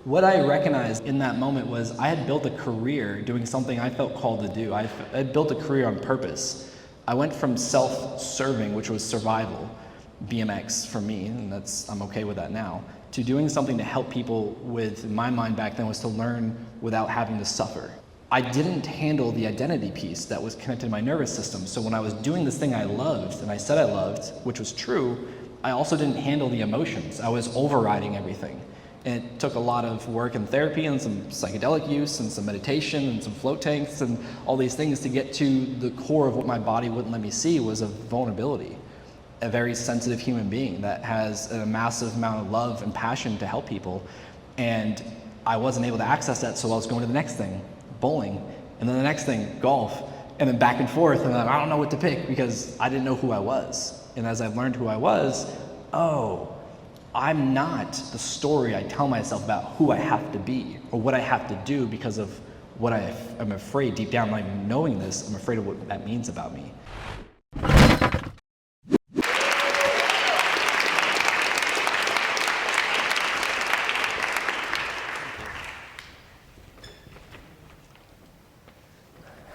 What I recognized in that moment was I had built a career doing something I felt called to do. I had built a career on purpose. I went from self-serving, which was survival, BMX for me, and I'm okay with that now, to doing something to help people with, in my mind back then, was to learn without having to suffer. I didn't handle the identity piece that was connected to my nervous system. So when I was doing this thing I loved, and I said I loved, which was true, I also didn't handle the emotions. I was overriding everything. And it took a lot of work and therapy and some psychedelic use and some meditation and some float tanks and all these things to get to the core of what my body wouldn't let me see was a vulnerability. A very sensitive human being that has a massive amount of love and passion to help people. And I wasn't able to access that, so I was going to the next thing, bowling, and then the next thing, golf, and then back and forth, and then I don't know what to pick because I didn't know who I was. And as I've learned who I was, oh, I'm not the story I tell myself about who I have to be or what I have to do because of what I'm afraid deep down, like knowing this, I'm afraid of what that means about me.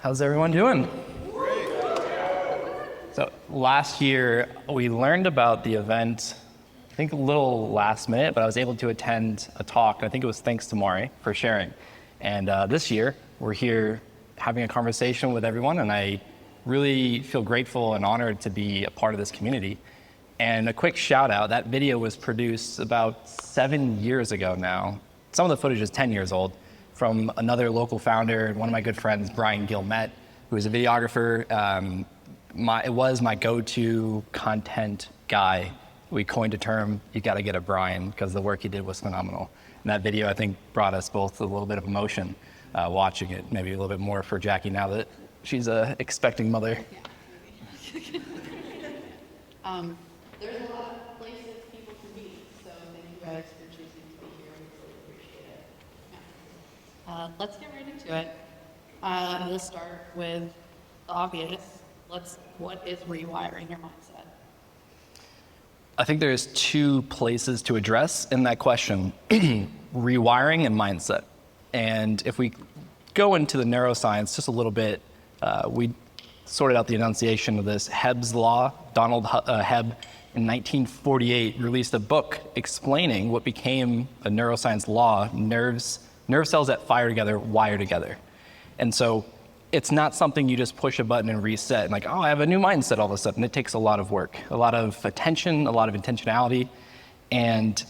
How's everyone doing? So last year, we learned about the event, I think a little last minute, but I was able to attend a talk. I think it was thanks to Maury for sharing. And this year, we're here having a conversation with everyone, and I really feel grateful and honored to be a part of this community. And a quick shout out, that video was produced about 7 years ago now. Some of the footage is 10 years old, from another local founder, one of my good friends, Brian Gilmet, who is a videographer. It was my go-to content guy. We coined a term, you gotta get a Brian, because the work he did was phenomenal. And that video, I think, brought us both a little bit of emotion watching it, maybe a little bit more for Jackie now that she's a expecting mother. Yeah. There's a lot of places people can be, so thank you guys for choosing to be here. We really appreciate it. Yeah. Let's get right into it. Let's start with the obvious. What is rewiring your mindset? I think there's two places to address in that question, rewiring and mindset. And if we go into the neuroscience just a little bit, we sorted out the enunciation of this. Hebb's law, Donald Hebb, in 1948 released a book explaining what became a neuroscience law, nerve cells that fire together, wire together. And so it's not something you just push a button and reset and like, oh, I have a new mindset all of a sudden. It takes a lot of work, a lot of attention, a lot of intentionality. And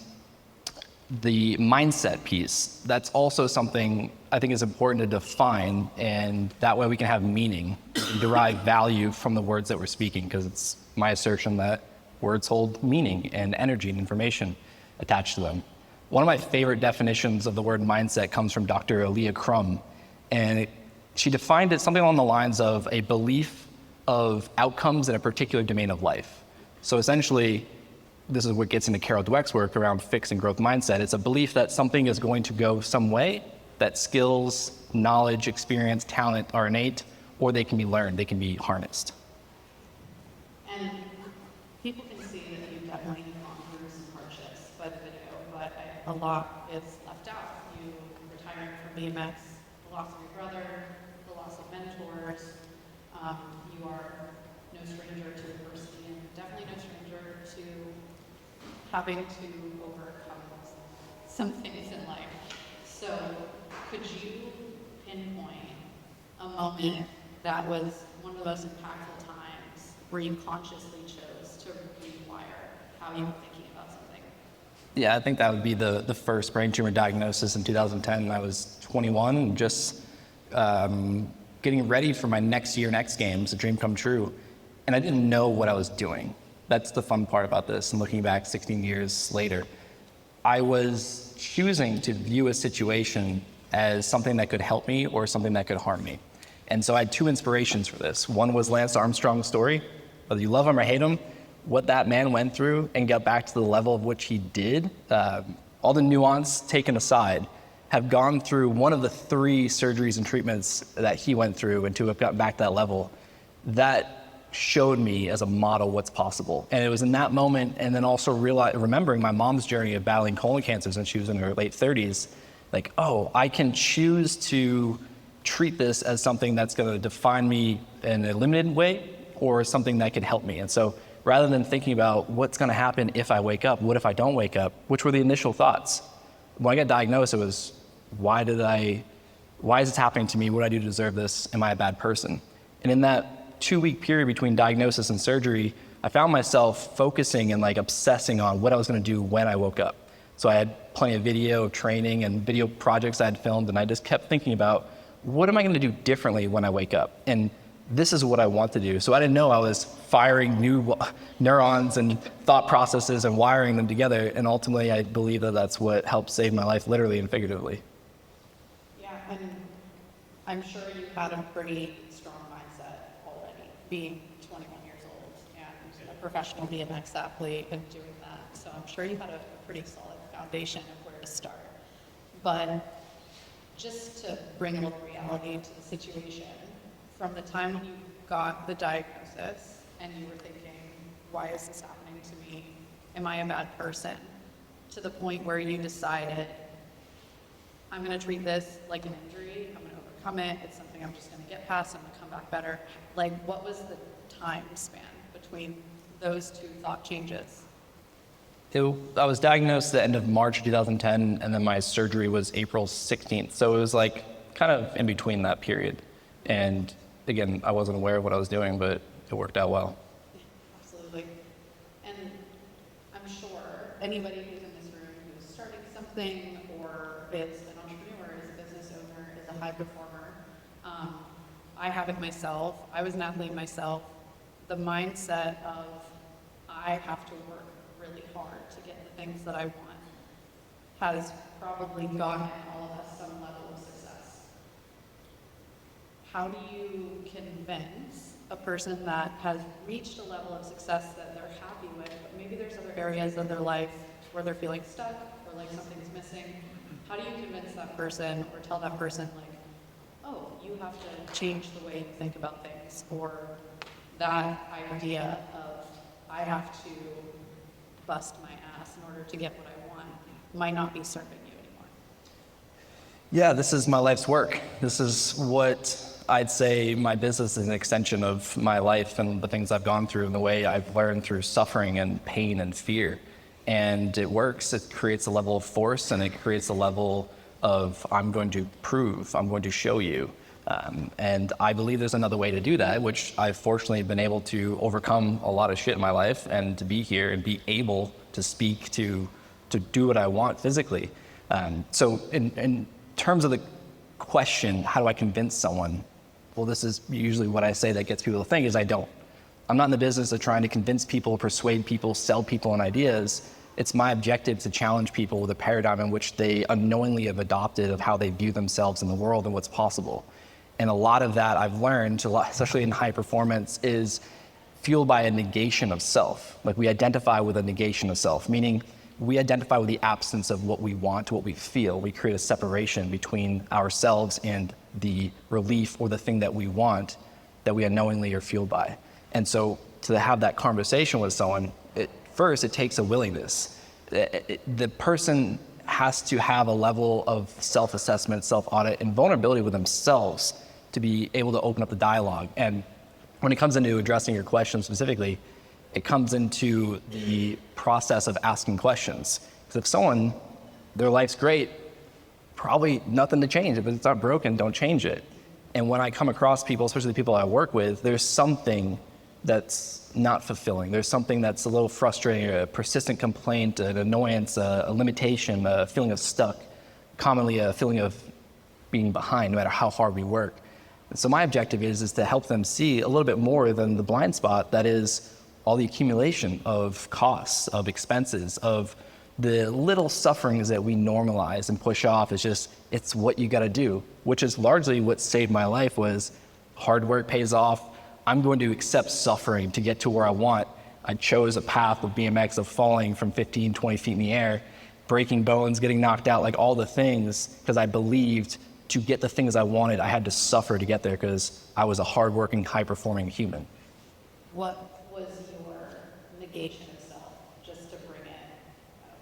the mindset piece, that's also something I think is important to define, and that way we can have meaning and derive value from the words that we're speaking, because it's my assertion that words hold meaning and energy and information attached to them. One of my favorite definitions of the word mindset comes from Dr. Aaliyah Crum, and she defined it something along the lines of a belief of outcomes in a particular domain of life. So essentially, this is what gets into Carol Dweck's work around fixed and growth mindset. It's a belief that something is going to go some way, that skills, knowledge, experience, talent are innate, or they can be learned, they can be harnessed. And people can see that you've definitely gone through some hardships by the video, but a lot is left out. You retiring from BMX, the loss of your brother, the loss of mentors. You are no stranger to adversity, and definitely no stranger to having to overcome some things in life. So could you pinpoint a moment that was one of the most impactful times where you consciously chose to rewire how you were thinking about something? Yeah, I think that would be the first brain tumor diagnosis in 2010. I was 21 and just getting ready for my next X Games, a dream come true. And I didn't know what I was doing. That's the fun part about this. And looking back 16 years later, I was choosing to view a situation as something that could help me or something that could harm me. And so I had two inspirations for this. One was Lance Armstrong's story, whether you love him or hate him, what that man went through and got back to the level of which he did, all the nuance taken aside, have gone through one of the 3 surgeries and treatments that he went through and to have gotten back to that level. That showed me as a model what's possible. And it was in that moment, and then also remembering my mom's journey of battling colon cancer since she was in her late 30s, Like, oh, I can choose to treat this as something that's going to define me in a limited way or something that could help me. And so rather than thinking about what's going to happen if I wake up, what if I don't wake up, which were the initial thoughts. When I got diagnosed, it was, why is this happening to me? What do I do to deserve this? Am I a bad person? And in that 2-week period between diagnosis and surgery, I found myself focusing and like obsessing on what I was going to do when I woke up. So I had plenty of video training and video projects I had filmed, and I just kept thinking about, what am I going to do differently when I wake up? And this is what I want to do. So I didn't know I was firing new neurons and thought processes and wiring them together. And ultimately, I believe that that's what helped save my life, literally and figuratively. Yeah, and I'm sure you had a pretty strong mindset already, being 21 years old and a professional BMX athlete and doing that. So I'm sure you had a pretty solid foundation of where to start. But just to bring a little reality to the situation, from the time you got the diagnosis and you were thinking, why is this happening to me? Am I a bad person? To the point where you decided, I'm going to treat this like an injury, I'm going to overcome it, it's something I'm just going to get past, I'm going to come back better. Like, what was the time span between those two thought changes? I was diagnosed at the end of March 2010, and then my surgery was April 16th. So it was like kind of in between that period. And again, I wasn't aware of what I was doing, but it worked out well. Absolutely. And I'm sure anybody who's in this room who's starting something or is an entrepreneur, is a business owner, is a high performer, I have it myself. I was an athlete myself. The mindset of I have to work really hard to get the things that I want has probably gotten all of us some level of success. How do you convince a person that has reached a level of success that they're happy with, but maybe there's other areas of their life where they're feeling stuck or like something's missing? How do you convince that person or tell that person, like, oh, you have to change the way you think about things, or that idea of I have to bust my ass in order to get what I want might not be serving you anymore? Yeah, this is my life's work. This is what I'd say my business is an extension of my life and the things I've gone through and the way I've learned through suffering and pain and fear. And it works. It creates a level of force, and it creates a level of I'm going to prove, I'm going to show you. And I believe there's another way to do that, which I've fortunately been able to overcome a lot of shit in my life and to be here and be able to speak, to do what I want physically. So in terms of the question, how do I convince someone? Well, this is usually what I say that gets people to think is I don't. I'm not in the business of trying to convince people, persuade people, sell people on ideas. It's my objective to challenge people with a paradigm in which they unknowingly have adopted of how they view themselves in the world and what's possible. And a lot of that I've learned, especially in high performance, is fueled by a negation of self. Like, we identify with a negation of self, meaning we identify with the absence of what we want, what we feel. We create a separation between ourselves and the relief or the thing that we want that we unknowingly are fueled by. And so to have that conversation with someone, first it takes a willingness. The person has to have a level of self-assessment, self-audit, and vulnerability with themselves to be able to open up the dialogue. And when it comes into addressing your question specifically, it comes into the process of asking questions. Because if someone, their life's great, probably nothing to change. If it's not broken, don't change it. And when I come across people, especially the people I work with, there's something that's not fulfilling. There's something that's a little frustrating, a persistent complaint, an annoyance, a limitation, a feeling of stuck, commonly a feeling of being behind, no matter how hard we work. And so my objective is to help them see a little bit more than the blind spot that is all the accumulation of costs, of expenses, of the little sufferings that we normalize and push off. It's what you gotta do, which is largely what saved my life. Was hard work pays off. I'm going to accept suffering to get to where I want. I chose a path of BMX, of falling from 15, 20 feet in the air, breaking bones, getting knocked out, like all the things, because I believed to get the things I wanted, I had to suffer to get there because I was a hardworking, high-performing human. What was your negation of self, just to bring it,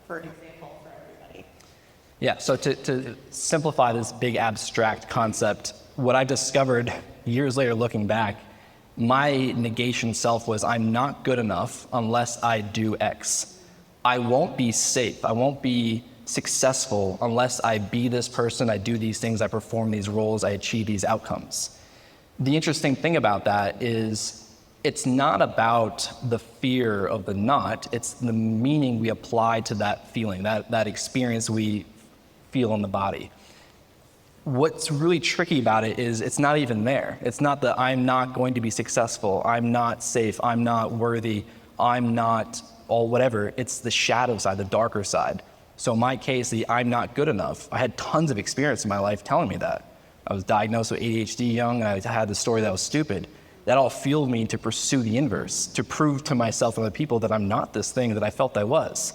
for an example, for everybody? Yeah, so to simplify this big abstract concept, what I discovered years later looking back, my negation self was I'm not good enough unless I do X. I won't be safe, I won't be successful unless I be this person, I do these things, I perform these roles, I achieve these outcomes. The interesting thing about that is it's not about the fear of the not, it's the meaning we apply to that feeling, that experience we feel in the body. What's really tricky about it is it's not even there. It's not that I'm not going to be successful, I'm not safe, I'm not worthy, I'm not all whatever. It's the shadow side, the darker side. So in my case, the I'm not good enough, I had tons of experience in my life telling me that. I was diagnosed with ADHD young, and I had the story that I was stupid. That all fueled me to pursue the inverse, to prove to myself and other people that I'm not this thing that I felt I was.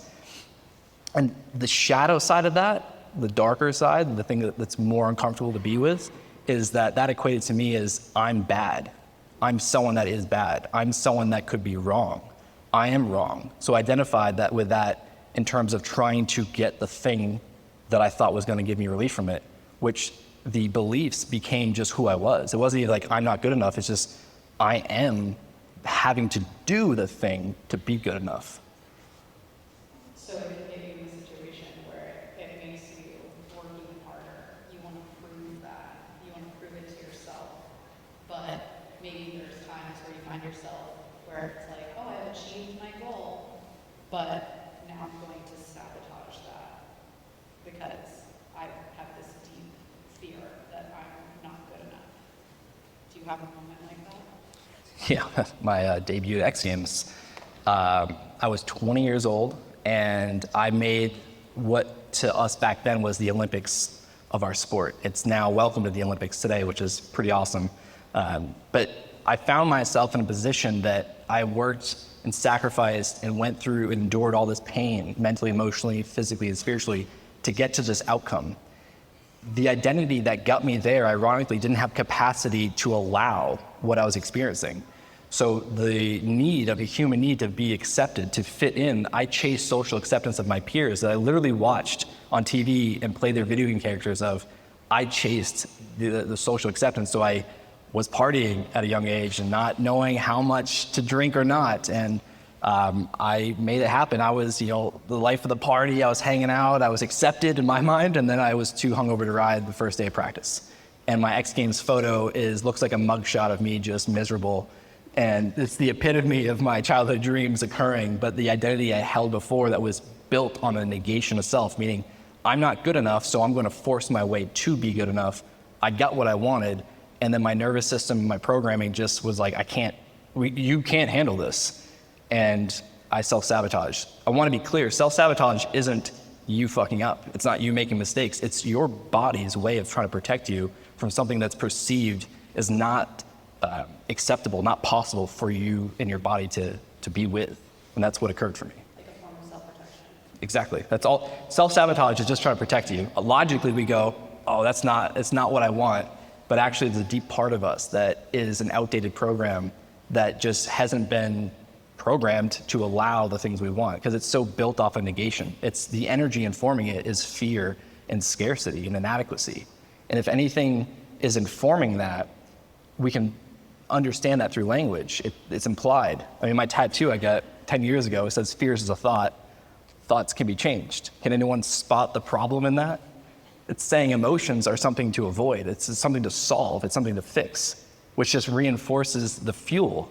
And the shadow side of that, the darker side, the thing that's more uncomfortable to be with, is that equated to me as I'm bad. I'm someone that is bad. I'm someone that could be wrong. I am wrong. So I identified that with that in terms of trying to get the thing that I thought was going to give me relief from it, which the beliefs became just who I was. It wasn't even like I'm not good enough. It's just I am having to do the thing to be good enough. So if you're in a situation where it makes you work even harder, you want to prove that, you want to prove it to yourself, but maybe there's times where you find yourself where it's like, oh, I've achieved my goal, but now I'm going to sabotage that because I have this deep fear that I'm not good enough. Do you have a moment like that? Yeah, my debut at X Games. I was 20 years old, and I made what to us back then was the Olympics of our sport. It's now welcome to the Olympics today, which is pretty awesome. But I found myself in a position that I worked and sacrificed and went through and endured all this pain, mentally, emotionally, physically, and spiritually, to get to this outcome. The identity that got me there, ironically, didn't have capacity to allow what I was experiencing. So the need of a human need to be accepted, to fit in, I chased social acceptance of my peers that I literally watched on TV and played their video game characters of. I chased the social acceptance, so I was partying at a young age and not knowing how much to drink or not. And I made it happen. I was, the life of the party. I was hanging out. I was accepted in my mind, and then I was too hungover to ride the first day of practice. And my X Games photo looks like a mugshot of me just miserable. And it's the epitome of my childhood dreams occurring, but the identity I held before that was built on a negation of self, meaning I'm not good enough, so I'm going to force my way to be good enough. I got what I wanted, and then my nervous system, my programming just was like, you can't handle this. And I self-sabotage. I want to be clear, self-sabotage isn't you fucking up. It's not you making mistakes. It's your body's way of trying to protect you from something that's perceived as not acceptable, not possible for you and your body to be with. And that's what occurred for me. Like a form of self-protection. Exactly. That's all. Self-sabotage is just trying to protect you. Logically, we go, oh, it's not what I want. But actually, there's a deep part of us that is an outdated program that just hasn't been programmed to allow the things we want because it's so built off of negation. It's the energy informing it is fear and scarcity and inadequacy. And if anything is informing that, we can understand that through language. It's implied. I mean, my tattoo I got 10 years ago, it says fears is a thought. Thoughts can be changed. Can anyone spot the problem in that? It's saying emotions are something to avoid. It's something to solve. It's something to fix, which just reinforces the fuel.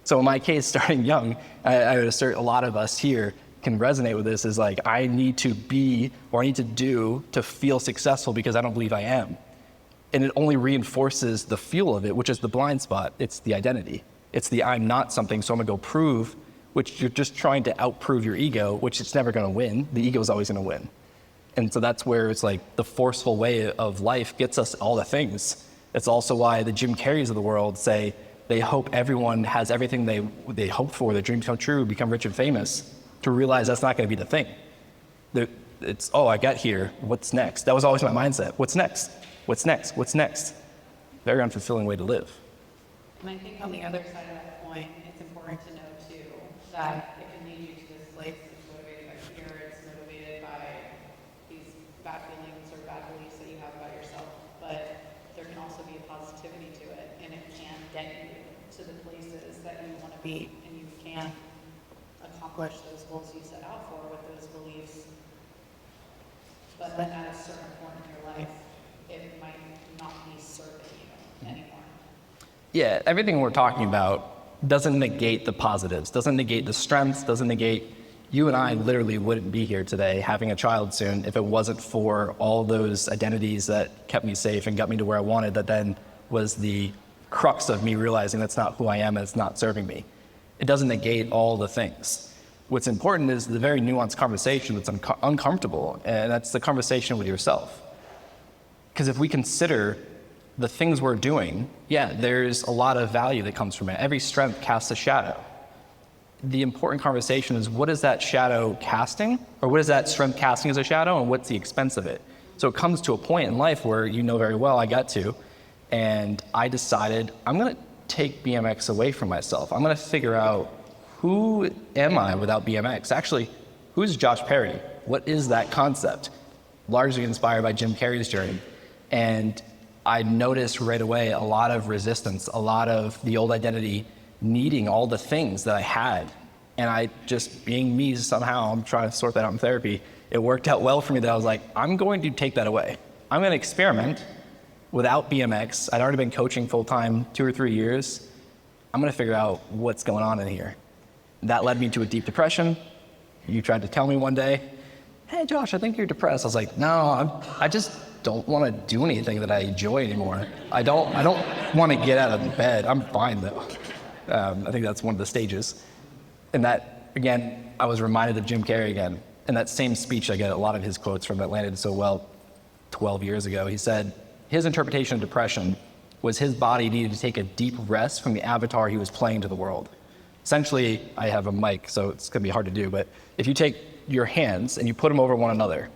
So in my case, starting young, I would assert a lot of us here can resonate with this is like, I need to be or I need to do to feel successful because I don't believe I am. And it only reinforces the fuel of it, which is the blind spot. It's the identity. It's the I'm not something, so I'm gonna go prove, which you're just trying to outprove your ego, which it's never gonna win. The ego is always gonna win. And so that's where it's like the forceful way of life gets us all the things. It's also why the Jim Carreys of the world say they hope everyone has everything they hope for, their dreams come true, become rich and famous, to realize that's not gonna be the thing. It's, oh, I got here, what's next? That was always my mindset. What's next? What's next? What's next? Very unfulfilling way to live. And I think on the other side of that coin, it's important to know too that it can lead you to this place that's motivated by fear, it's motivated by these bad feelings feet, and you can accomplish those goals you set out for with those beliefs. But then at a certain point in your life, it might not be serving you anymore. Yeah, everything we're talking about doesn't negate the positives, doesn't negate the strengths, doesn't negate. You and I literally wouldn't be here today having a child soon if it wasn't for all those identities that kept me safe and got me to where I wanted, that then was the crux of me realizing that's not who I am and it's not serving me. It doesn't negate all the things. What's important is the very nuanced conversation that's uncomfortable, and that's the conversation with yourself. Because if we consider the things we're doing, yeah, there's a lot of value that comes from it. Every strength casts a shadow. The important conversation is, what is that shadow casting? Or what is that strength casting as a shadow, and what's the expense of it? So it comes to a point in life where you know very well I got to, and I decided I'm gonna take BMX away from myself. I'm gonna figure out, who am I without BMX? Actually, who's Josh Perry? What is that concept? Largely inspired by Jim Carrey's journey. And I noticed right away a lot of resistance, a lot of the old identity needing all the things that I had. And I just, being me somehow, I'm trying to sort that out in therapy, it worked out well for me that I was like, I'm going to take that away. I'm gonna experiment without BMX. I'd already been coaching full-time 2 or 3 years. I'm gonna figure out what's going on in here. That led me to a deep depression. You tried to tell me one day, hey Josh, I think you're depressed. I was like, no, I just don't want to do anything that I enjoy anymore. I don't want to get out of bed. I'm fine though. I think that's one of the stages. And that, again, I was reminded of Jim Carrey again. In that same speech, I get a lot of his quotes from that landed so well 12 years ago. He said his interpretation of depression was his body needed to take a deep rest from the avatar he was playing to the world. Essentially, I have a mic, so it's gonna be hard to do, but if you take your hands and you put them over one another,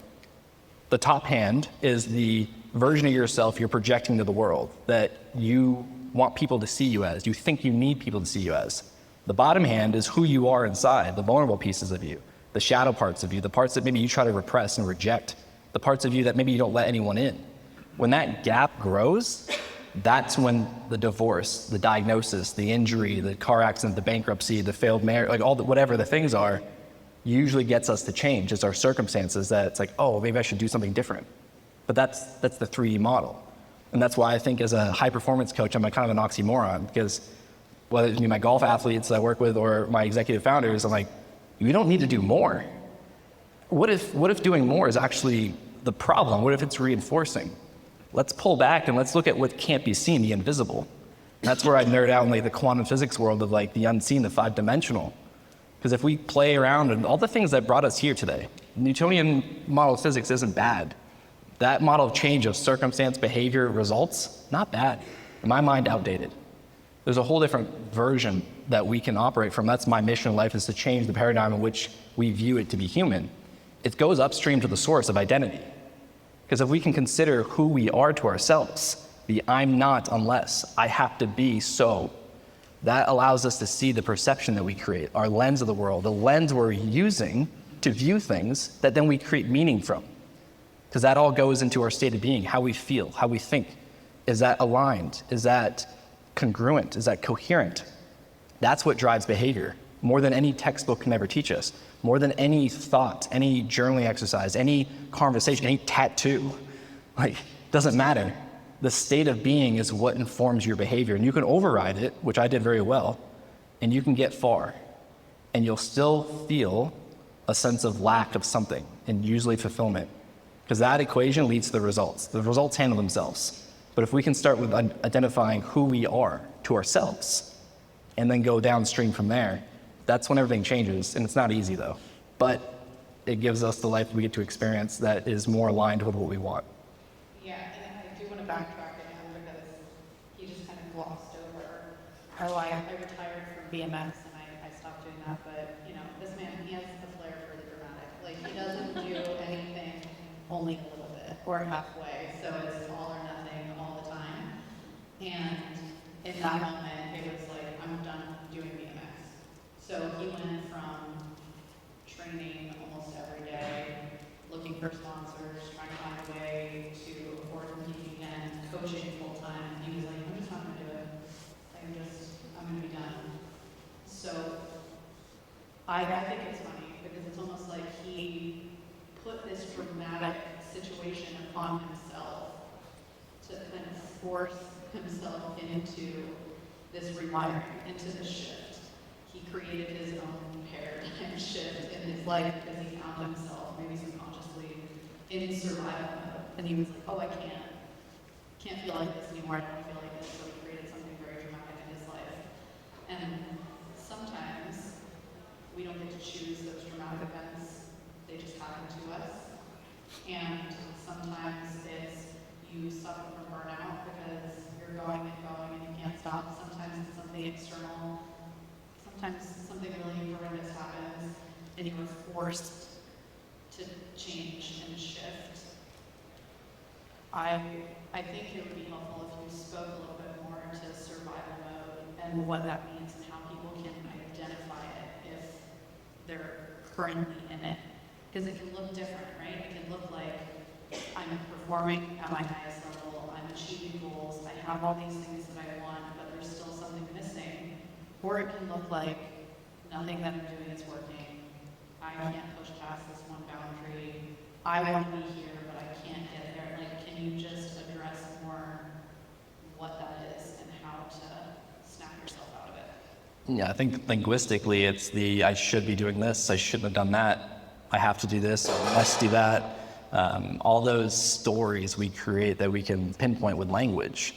the top hand is the version of yourself you're projecting to the world that you want people to see you as, you think you need people to see you as. The bottom hand is who you are inside, the vulnerable pieces of you, the shadow parts of you, the parts that maybe you try to repress and reject, the parts of you that maybe you don't let anyone in. When that gap grows, that's when the divorce, the diagnosis, the injury, the car accident, the bankruptcy, the failed marriage, like all the, whatever the things are, usually gets us to change. It's our circumstances that it's like, oh, maybe I should do something different. But that's the 3D model. And that's why I think as a high performance coach, I'm a kind of an oxymoron, because whether it's my golf athletes I work with or my executive founders, I'm like, you don't need to do more. What if doing more is actually the problem? What if it's reinforcing? Let's pull back and let's look at what can't be seen, the invisible. And that's where I nerd out in like the quantum physics world of like the unseen, the 5-dimensional. Because if we play around and all the things that brought us here today, Newtonian model of physics isn't bad. That model of change of circumstance, behavior, results, not bad. In my mind, outdated. There's a whole different version that we can operate from. That's my mission in life, is to change the paradigm in which we view it to be human. It goes upstream to the source of identity. Because if we can consider who we are to ourselves, the I'm not unless, I have to be so, that allows us to see the perception that we create, our lens of the world, the lens we're using to view things that then we create meaning from. Because that all goes into our state of being, how we feel, how we think. Is that aligned? Is that congruent? Is that coherent? That's what drives behavior, more than any textbook can ever teach us, more than any thought, any journaling exercise, any conversation, any tattoo. Like, doesn't matter. The state of being is what informs your behavior, and you can override it, which I did very well, and you can get far, and you'll still feel a sense of lack of something, and usually fulfillment, because that equation leads to the results. The results handle themselves. But if we can start with identifying who we are to ourselves, and then go downstream from there, that's when everything changes, and it's not easy though. But it gives us the life we get to experience that is more aligned with what we want. Yeah, and I do want to backtrack again because he just kind of glossed over how I retired from BMX and I stopped doing that. But, you know, this man, he has the flair for the dramatic. Like, he doesn't do anything only a little bit or halfway. So it's all or nothing all the time. And in that moment, it was like, I'm done doing BMX. So he went from training almost every day, looking for sponsors, trying to find a way to afford competing again, coaching full time. And he was like, I'm just not gonna do it. I'm gonna be done. So on himself to kind of force himself into this rewiring, into this shift. He created his own paradigm shift in his life because he found himself, maybe subconsciously, in survival mode. And he was like, oh, I can't feel like this anymore, I don't feel like this. So he created something very dramatic in his life. And sometimes we don't get to choose those dramatic events, they just happen to us. And sometimes it's you suffer from burnout because you're going and you can't stop. Sometimes it's something external. Sometimes something really horrendous happens and you are forced to change and shift. I think it would be helpful if you spoke a little bit more to survival mode and what that means and how people can identify it if they're currently in it. Because it can look different, right? It can look like I'm performing at my highest level, I'm achieving goals, I have all these things that I want, but there's still something missing. Or it can look like nothing that I'm doing is working. I can't push past this one boundary. I want to be here, but I can't get there. Like, can you just address more what that is and how to snap yourself out of it? Yeah, I think linguistically it's the I should be doing this, I shouldn't have done that, I have to do this, I must do that. All those stories we create that we can pinpoint with language.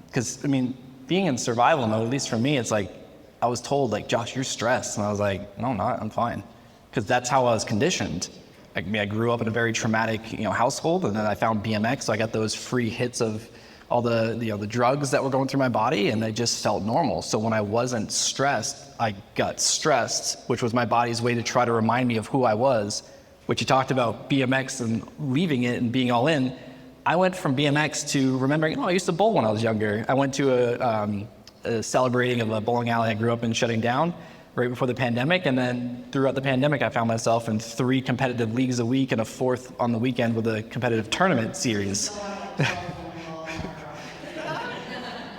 Because, I mean, being in survival mode, at least for me, it's like, I was told, like, Josh, you're stressed. And I was like, no, I'm not, I'm fine. Because that's how I was conditioned. I mean, I grew up in a very traumatic, household, and then I found BMX, so I got those free hits of all the, the drugs that were going through my body, and they just felt normal. So when I wasn't stressed, I got stressed, which was my body's way to try to remind me of who I was, which you talked about BMX and leaving it and being all in. I went from BMX to remembering, I used to bowl when I was younger. I went to a celebrating of a bowling alley I grew up in shutting down right before the pandemic. And then throughout the pandemic, I found myself in 3 competitive leagues a week and a 4th on the weekend with a competitive tournament series.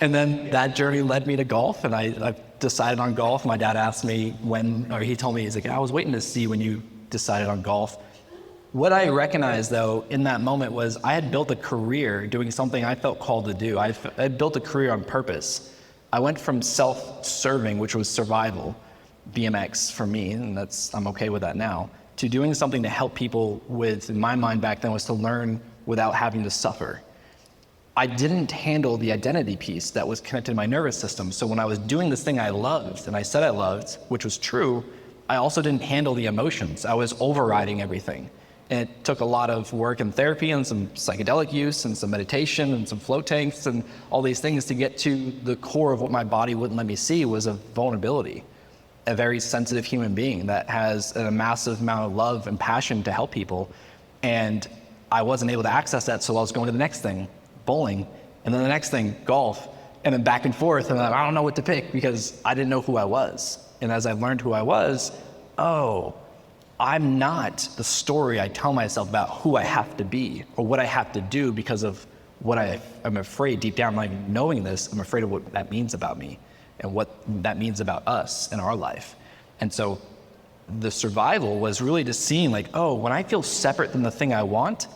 And then that journey led me to golf, and I decided on golf. My dad asked me he told me, he's like, I was waiting to see when you decided on golf. What I recognized, though, in that moment was I had built a career doing something I felt called to do. I had built a career on purpose. I went from self-serving, which was survival, BMX for me, and I'm okay with that now, to doing something to help people with, in my mind back then, was to learn without having to suffer. I didn't handle the identity piece that was connected to my nervous system. So when I was doing this thing I loved, and I said I loved, which was true, I also didn't handle the emotions. I was overriding everything. And it took a lot of work and therapy and some psychedelic use and some meditation and some float tanks and all these things to get to the core of what my body wouldn't let me see was a vulnerability. A very sensitive human being that has a massive amount of love and passion to help people. And I wasn't able to access that, so I was going to the next thing, bowling, and then the next thing, golf, and then back and forth, and I don't know what to pick because I didn't know who I was. And as I learned who I was, I'm not the story I tell myself about who I have to be or what I have to do because of what I'm afraid deep down, like knowing this, I'm afraid of what that means about me and what that means about us in our life. And so the survival was really just seeing like, when I feel separate than the thing I want,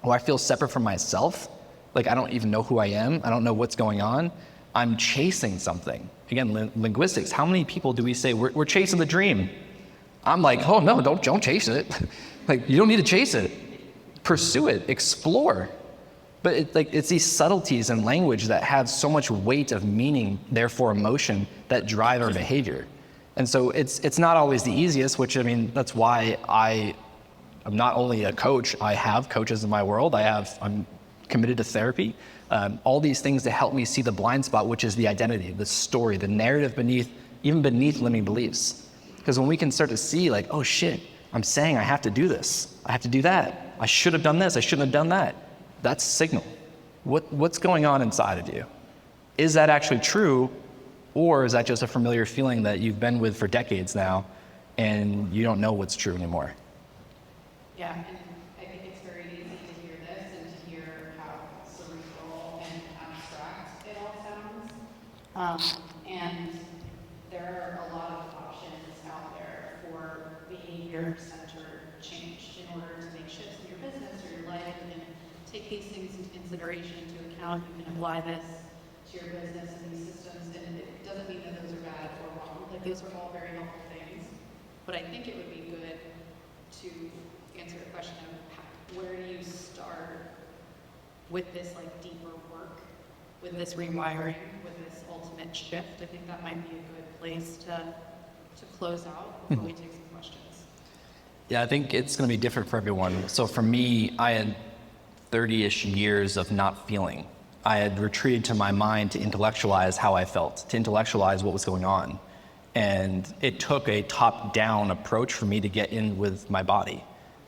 or I feel separate from myself, like I don't even know who I am, I don't know what's going on, I'm chasing something. Again, linguistics, how many people do we say, we're chasing the dream? I'm like, oh no, don't chase it. Like, you don't need to chase it. Pursue it, explore. But it's these subtleties in language that have so much weight of meaning, therefore emotion, that drive our behavior. And so it's not always the easiest, which, I mean, that's why I'm not only a coach, I have coaches in my world. I'm committed to therapy. All these things to help me see the blind spot, which is the identity, the story, the narrative beneath limiting beliefs. Because when we can start to see like, oh shit, I'm saying I have to do this, I have to do that, I should have done this, I shouldn't have done that. That's signal. What's going on inside of you? Is that actually true, or is that just a familiar feeling that you've been with for decades now, and you don't know what's true anymore? Yeah, and I think it's very easy to hear this and to hear how cerebral and abstract it all sounds. And there are a lot of options out there for behavior-centered change in order to make shifts in your business or your life and take these things into consideration, into account. You can apply this to your business and these systems, and it doesn't mean that those are bad or wrong. Like, those are all very helpful things. But I think it would be good to answer the question of where do you start with this like deeper work, with this rewiring, with this ultimate shift. I think that might be a good place to close out before we take some questions. Yeah, I think it's going to be different for everyone. So for me, I had 30-ish years of not feeling. I had retreated to my mind to intellectualize how I felt, to intellectualize what was going on. And it took a top-down approach for me to get in with my body.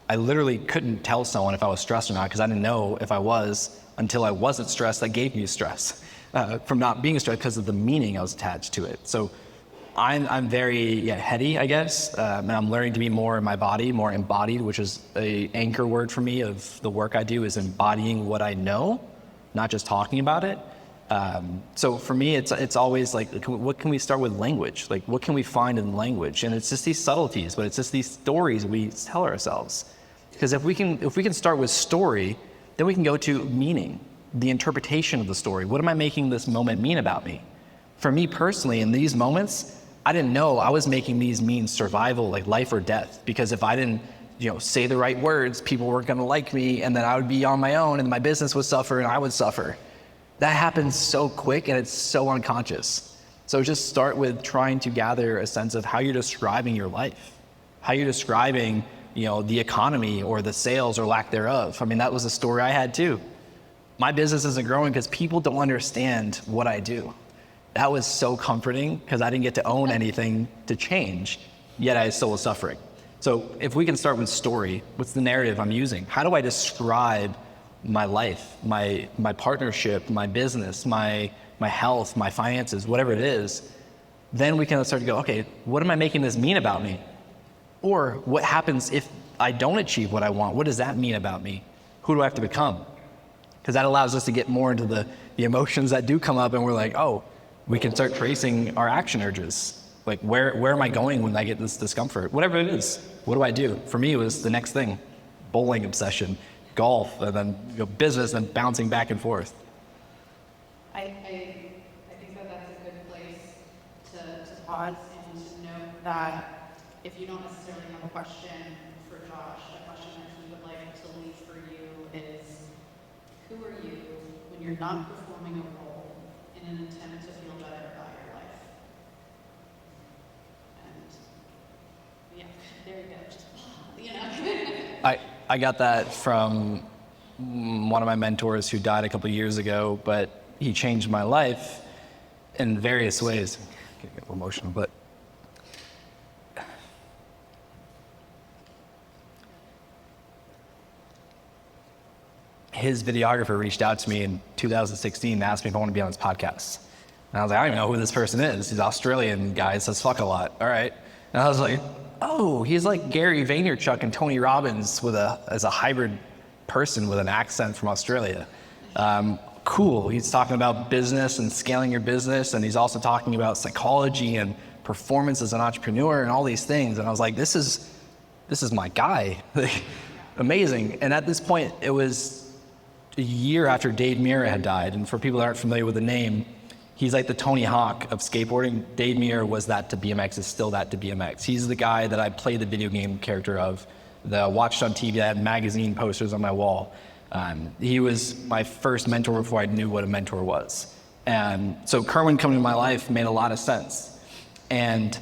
I literally couldn't tell someone if I was stressed or not because I didn't know if I was until I wasn't stressed. That gave me stress from not being stressed because of the meaning I was attached to it. So I'm very heady, I guess, and I'm learning to be more in my body, more embodied, which is a anchor word for me of the work I do, is embodying what I know, not just talking about it. So for me, it's always like, what can we start with language? Like, what can we find in language? And it's just these subtleties, but it's just these stories we tell ourselves. Because if we can start with story, then we can go to meaning, the interpretation of the story. What am I making this moment mean about me? For me personally, in these moments, I didn't know I was making these mean survival, like life or death. Because if I didn't, say the right words, people weren't going to like me, and then I would be on my own, and my business would suffer, and I would suffer. That happens so quick, and it's so unconscious. So just start with trying to gather a sense of how you're describing your life, how you're describing, the economy or the sales or lack thereof. I mean, that was a story I had too. My business isn't growing because people don't understand what I do. That was so comforting because I didn't get to own anything to change, yet I still was suffering. So if we can start with story, what's the narrative I'm using? How do I describe my life, my partnership, my business, my health, my finances, whatever it is? Then we can start to go, okay, what am I making this mean about me? Or what happens if I don't achieve what I want? What does that mean about me? Who do I have to become? Because that allows us to get more into the emotions that do come up, and we're like, oh, we can start tracing our action urges. Like, where am I going when I get this discomfort? Whatever it is, what do I do? For me, it was the next thing, bowling obsession, golf, and then business, and bouncing back and forth. I think that that's a good place to pause and to note that if you don't necessarily have a question for Josh, a question that he would like to leave for you is, who are you when you're not performing a role in an attempt to feel better about your life? And there you go, just, I got that from one of my mentors who died a couple of years ago, but he changed my life in various ways. I get a little emotional, but his videographer reached out to me in 2016 and asked me if I want to be on his podcast. And I was like, I don't even know who this person is. He's an Australian guy, says fuck a lot. All right. And I was like, oh, he's like Gary Vaynerchuk and Tony Robbins as a hybrid person with an accent from Australia. Cool. He's talking about business and scaling your business, and he's also talking about psychology and performance as an entrepreneur and all these things. And I was like, this is my guy. Amazing. And at this point, it was a year after Dave Mirra had died. And for people that aren't familiar with the name, he's like the Tony Hawk of skateboarding. Dave Mirra was that to BMX, is still that to BMX. He's the guy that I played the video game character of, that I watched on TV. I had magazine posters on my wall. He was my first mentor before I knew what a mentor was. And so Kerwin coming into my life made a lot of sense. And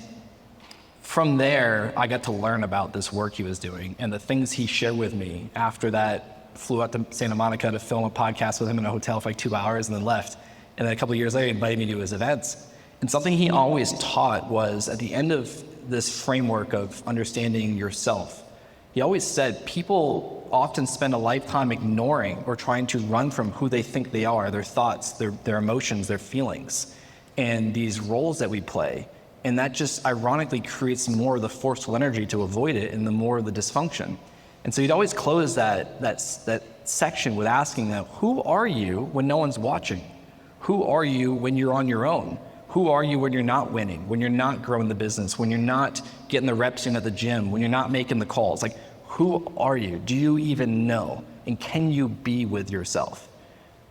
from there, I got to learn about this work he was doing and the things he shared with me. After that, flew out to Santa Monica to film a podcast with him in a hotel for like 2 hours and then left. And then a couple of years later, he invited me to his events. And something he always taught was, at the end of this framework of understanding yourself, he always said people often spend a lifetime ignoring or trying to run from who they think they are, their thoughts, their emotions, their feelings, and these roles that we play. And that just ironically creates more of the forceful energy to avoid it and the more of the dysfunction. And so he'd always close that section with asking them, who are you when no one's watching? Who are you when you're on your own? Who are you when you're not winning, when you're not growing the business, when you're not getting the reps in at the gym, when you're not making the calls? Like, who are you? Do you even know? And can you be with yourself?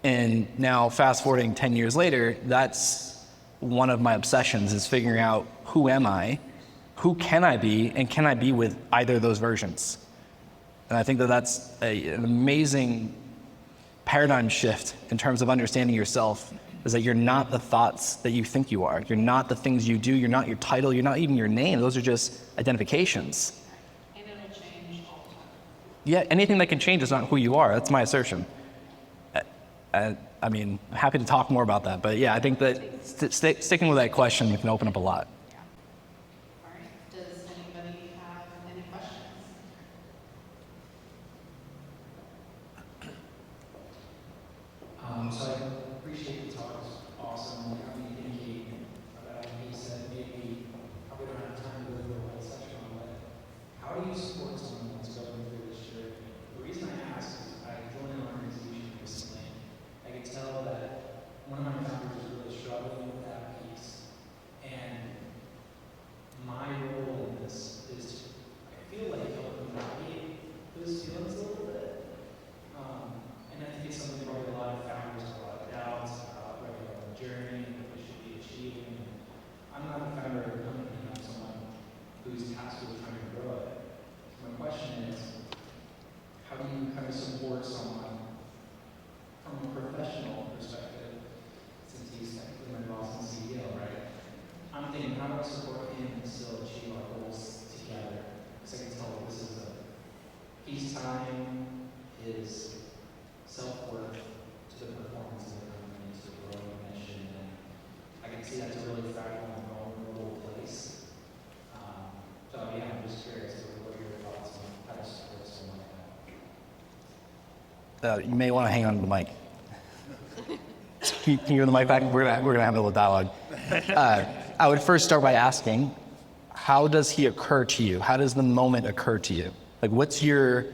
And now fast forwarding 10 years later, that's one of my obsessions, is figuring out who am I, who can I be, and can I be with either of those versions? And I think that that's an amazing paradigm shift in terms of understanding yourself, is that you're not the thoughts that you think you are. You're not the things you do. You're not your title. You're not even your name. Those are just identifications. And it'll change all the time. Yeah, anything that can change is not who you are. That's my assertion. I mean, I'm happy to talk more about that. But yeah, I think that sticking with that question can open up a lot. Yeah. All right. Does anybody have any questions? So I appreciate the talk. It's awesome. How you indicate about what he said. Maybe probably don't have time to go through a whole section on it. How do you support someone that's going through this journey? The reason I ask is I joined an organization recently. I can tell that one of my founders is really struggling with that piece. And my role in this is to, I feel like, help them navigate those feelings a little bit. And I think it's something probably a lot of founders have a lot of doubts about where they're on the journey, what they should be achieving. I'm not a founder of a company, I'm someone who's tasked with trying to grow it. So my question is, how do you kind of support someone from a professional perspective, since he's technically my boss and CEO, right? I'm thinking, how do I support him and still achieve our goals together? Because I can tell this is a peace time, his self-worth to the performance of the company, to the growing mission, and I can see that's a really fragile and vulnerable place. So yeah, I'm just curious, what are your thoughts on how to support someone like that? You may want to hang on to the mic. Can you give the mic back? We're gonna have a little dialogue. I would first start by asking, how does he occur to you? How does the moment occur to you? Like, what's your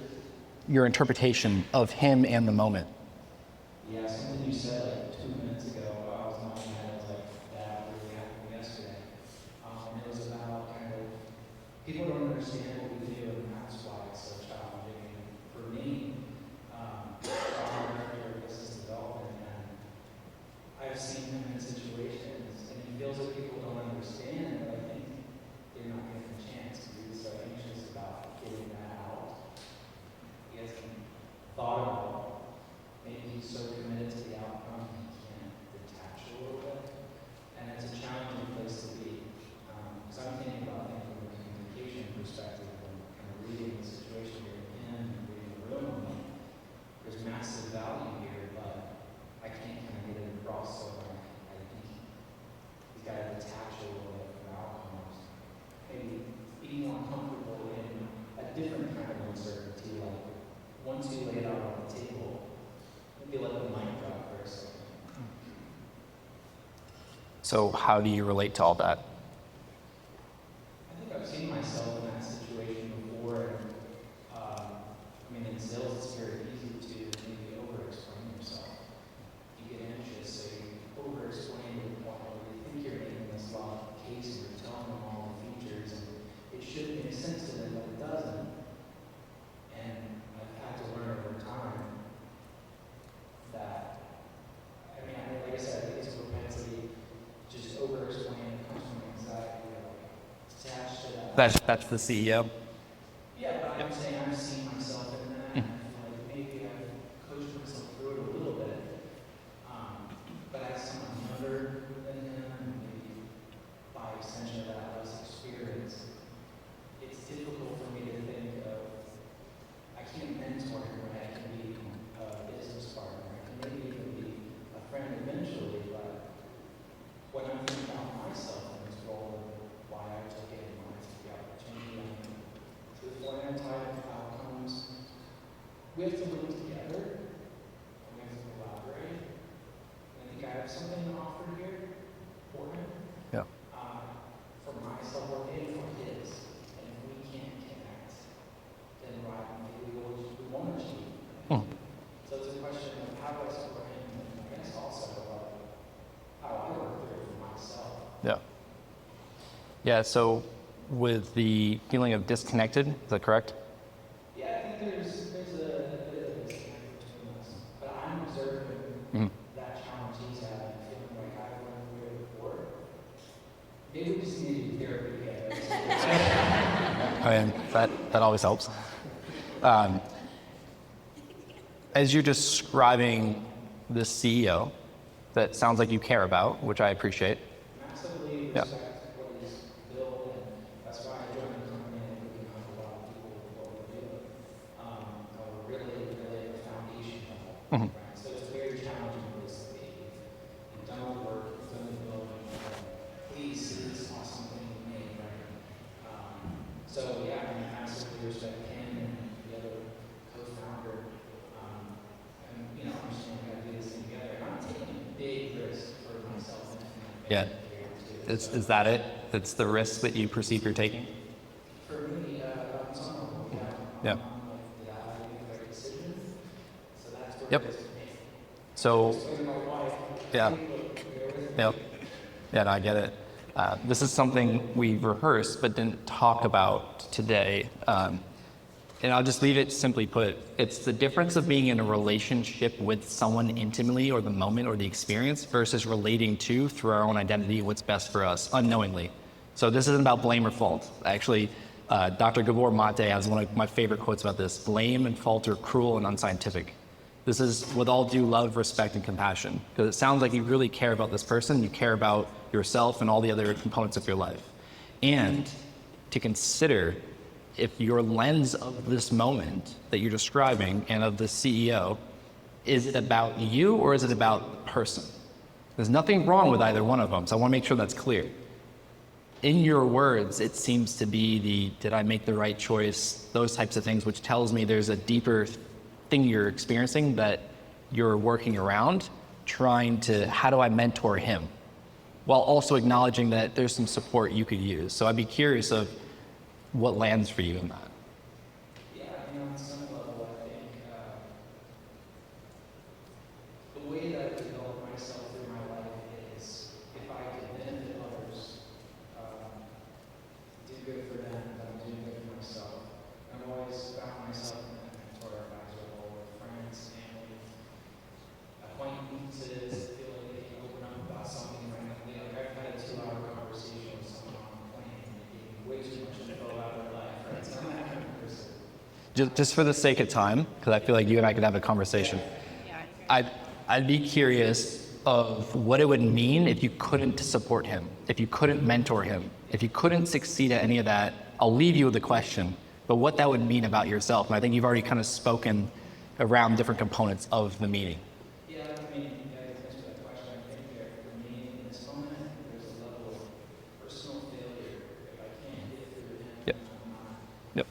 interpretation of him and the moment? Yeah, something you said like 2 minutes ago, I was nodding my head, I was like, that really happened yesterday. It was about kind of, people don't understand what we do, and that's why it's so challenging. And for me, I'm a director of business development, and I've seen him in situations, and he feels that people don't understand, but I think they're not given a chance to be so anxious about getting that out. He hasn't thought about, maybe he's so committed to the outcome he can't detach a little bit. And it's a challenging place to be. Because I'm thinking about things from a communication perspective and kind of reading the situation you're in and reading the room. There's massive value here, but I can't kind of get it across, so I think he's got to detach a little bit from outcomes. Maybe be more comfortable in a different kind of uncertainty, like once you lay it out on the table, maybe let the mic drop for a second. So how do you relate to all that? I think I've seen myself in that situation before, and I mean, in sales, it's very easy to maybe over-explain yourself. You get anxious, so you over-explain to the point where you think you're making this long case, and you're telling them all the features, and it should make sense to them, but it doesn't. And I've had to learn over time that, I mean, like I said, I think it's a propensity to just over-explain. It comes from anxiety, attached to that. That's the CEO. Yeah, but I'm saying I've seen myself in that, and I feel like maybe I've coached myself through it a little bit. But as someone younger than him, and maybe by extension of that, less experience, it's difficult for me to think of, I can't mentor him when I can be a business partner. I can maybe even be a friend eventually, but when I'm thinking about myself in this role and why I took it and why I took the opportunity, I mean, truthfully, I'm tied to outcomes. We have to live together, and we have to collaborate. And I think I have something to offer here for him. Yeah. For myself and for his. And if we can't connect, then maybe we won't achieve. So it's a question of how do I support him, and I guess also how I work through it for myself. Yeah. Yeah, so with the feeling of disconnected, is that correct? Yeah, think there's a bit of a disconnect between us, but I'm observing Mhm. that challenge he's having, feeling like I've went through it before. Maybe we just need to do therapy together. I mean, that always helps. As you're describing the CEO, that sounds like you care about, which I appreciate. Massively Yeah. respect what he's built, and that's why I joined the company and we can help a lot of people with what we're doing. Really at the foundation level, Mhm. right? So it's a very challenging place to be. You've done all the work, you've done the building, please see this awesome thing we made, right? So yeah, I mean, absolutely respect him and the other co-founder, and understand we gotta do this thing together. And I'm taking a big risk for myself and my Yeah. family here too. Is that it? It's the risk that you perceive you're taking? For me, it's on a look out. Yeah. Did I make the right decision? So that's where Yep. it is for me. So, Explain to my wife. yeah. Hey, look, bear with me. Yep. Yeah, no, I get it. This is something we rehearsed but didn't talk about today. And I'll just leave it simply put. It's the difference of being in a relationship with someone intimately or the moment or the experience versus relating to, through our own identity, what's best for us unknowingly. So this isn't about blame or fault. Actually, Dr. Gabor Mate has one of my favorite quotes about this. Blame and fault are cruel and unscientific. This is with all due love, respect, and compassion. Because it sounds like you really care about this person, you care about yourself and all the other components of your life. And to consider if your lens of this moment that you're describing and of the CEO, is it about you or is it about the person? There's nothing wrong with either one of them, so I want to make sure that's clear. In your words, it seems to be the, did I make the right choice, those types of things, which tells me there's a deeper thing you're experiencing that you're working around, trying to, how do I mentor him? While also acknowledging that there's some support you could use. So I'd be curious of what lands for you in that. Yeah, on some level, I think the way that I develop myself through my life is if I can benefit others, do good for them, then I'm doing good for myself. I've always found myself in that mentor advisor role with friends, family, acquaintances, feel like they can open up about something randomly. Like I've had a 2-hour conversation with someone on a plane and they gave me way too much info about their life, right? So I'm that kind of person. Just for the sake of time, because I feel like you and I could have a conversation. I'd be curious of what it would mean if you couldn't support him, if you couldn't mentor him, if you couldn't succeed at any of that. I'll leave you with the question, but what that would mean about yourself. And I think you've already kind of spoken around different components of the meeting. Yeah, I mean, thanks for that question. I think that for me, in this moment, there's a level of personal failure. If I can't get through him, Yep. I'm not. Yep.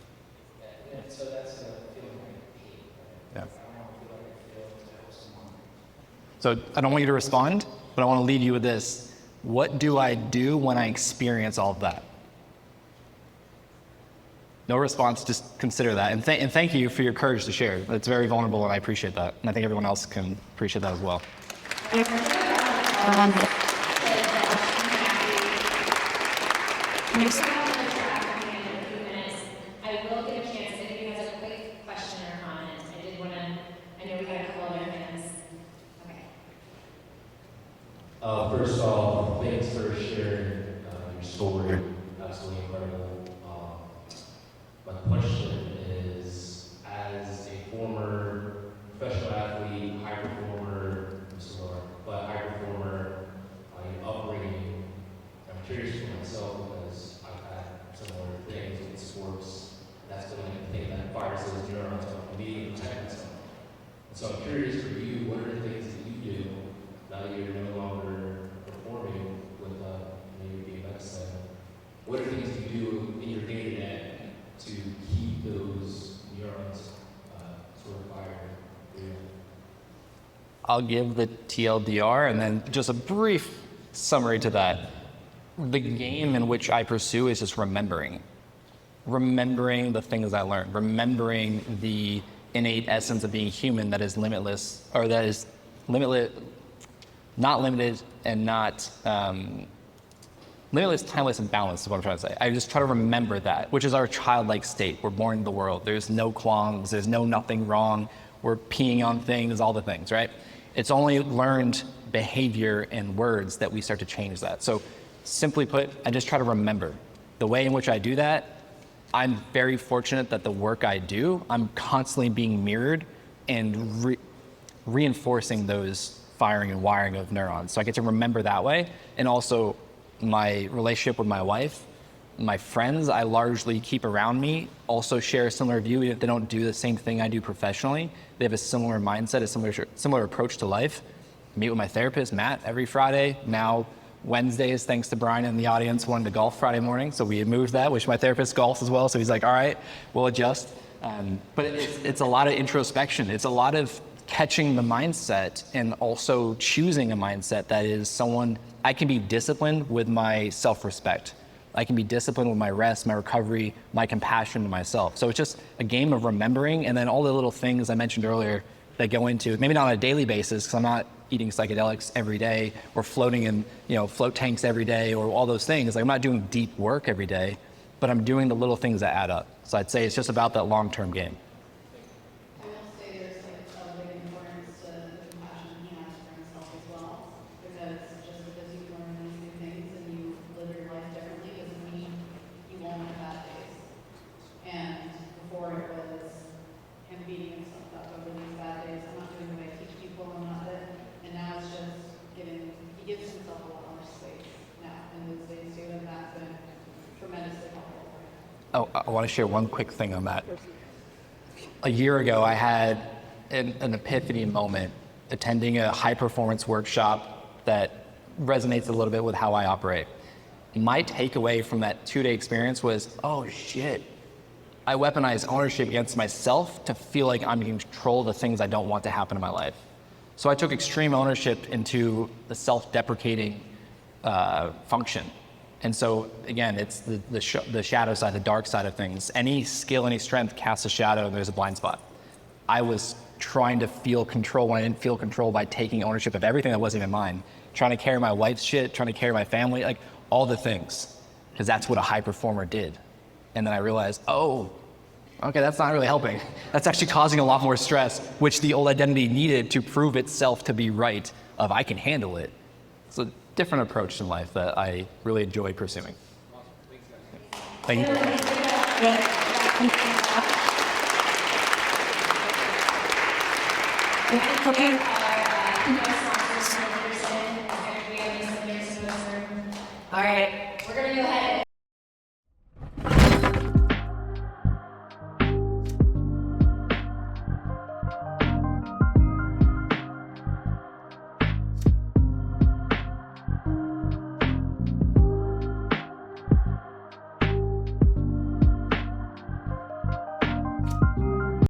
And so that's a feeling I hate. Yeah. I don't want to feel like I failed to help someone. So I don't want you to respond, but I want to leave you with this. What do I do when I experience all of that? No response, just consider that. And thank you for your courage to share. It's very vulnerable and I appreciate that. And I think everyone else can appreciate that as well. Next up, I will give a chance if anybody has a quick question or comment. I know we got a couple other hands. Okay. First off, thanks for sharing your story. Absolutely incredible. My question is, as a former professional athlete, high performer, but high performer, in upbringing, I'm curious for myself because I've had similar things with sports. That's the only thing that fires those neurons up for me and protect myself. And so I'm curious for you, what are the things that you do now that you're no longer performing with maybe BMX side? What are things you do in your day-to-day to keep those neurons sort of firing? I'll give the TLDR and then just a brief summary to that. The game in which I pursue is just remembering the things I learned, remembering the innate essence of being human that is limitless, or that is limitless, not limited and not limitless, timeless, and boundless is what I'm trying to say. I just try to remember that, which is our childlike state. We're born into the world. There's no qualms. There's no nothing wrong. We're peeing on things, all the things, right? It's only learned behavior and words that we start to change that. So simply put, I just try to remember. The way in which I do that, I'm very fortunate that the work I do, I'm constantly being mirrored and reinforcing those firing and wiring of neurons. So I get to remember that way. And also my relationship with my wife, my friends I largely keep around me also share a similar view, even if they don't do the same thing I do professionally. They have a similar mindset, a similar approach to life. I meet with my therapist, Matt, every Friday. Now Wednesdays, thanks to Brian in the audience, wanted to golf Friday morning. So we had moved that, which my therapist golfs as well. So he's like, all right, we'll adjust. But it's a lot of introspection. It's a lot of catching the mindset and also choosing a mindset that is someone, I can be disciplined with my self-respect. I can be disciplined with my rest, my recovery, my compassion to myself. So it's just a game of remembering, and then all the little things I mentioned earlier that go into, maybe not on a daily basis, because I'm not eating psychedelics every day or floating in float tanks every day or all those things. Like, I'm not doing deep work every day, but I'm doing the little things that add up. So I'd say it's just about that long-term game. I will say there's like a big importance to the compassion he has for himself as well, because just because you learn these new things and you live your life differently doesn't mean you won't have bad days. And before it was him beating himself up over these bad days. I'm not doing the way I teach people, I'm not that. And now it's just he gives himself a lot more space now in those days too, and that's been tremendously helpful for him. Oh, I want to share one quick thing on that. A year ago, I had an epiphany moment attending a high-performance workshop that resonates a little bit with how I operate. My takeaway from that 2-day experience was, oh shit, I weaponize ownership against myself to feel like I'm in control of the things I don't want to happen in my life. So I took extreme ownership into the self-deprecating function. And so again, it's the shadow side, the dark side of things. Any skill, any strength casts a shadow and there's a blind spot. I was trying to feel control when I didn't feel control by taking ownership of everything that wasn't even mine. Trying to carry my wife's shit, trying to carry my family, like all the things. Because that's what a high performer did. And then I realized, oh, okay, that's not really helping. That's actually causing a lot more stress, which the old identity needed to prove itself to be right, of I can handle it. It's a different approach in life that I really enjoy pursuing. Thank you. Our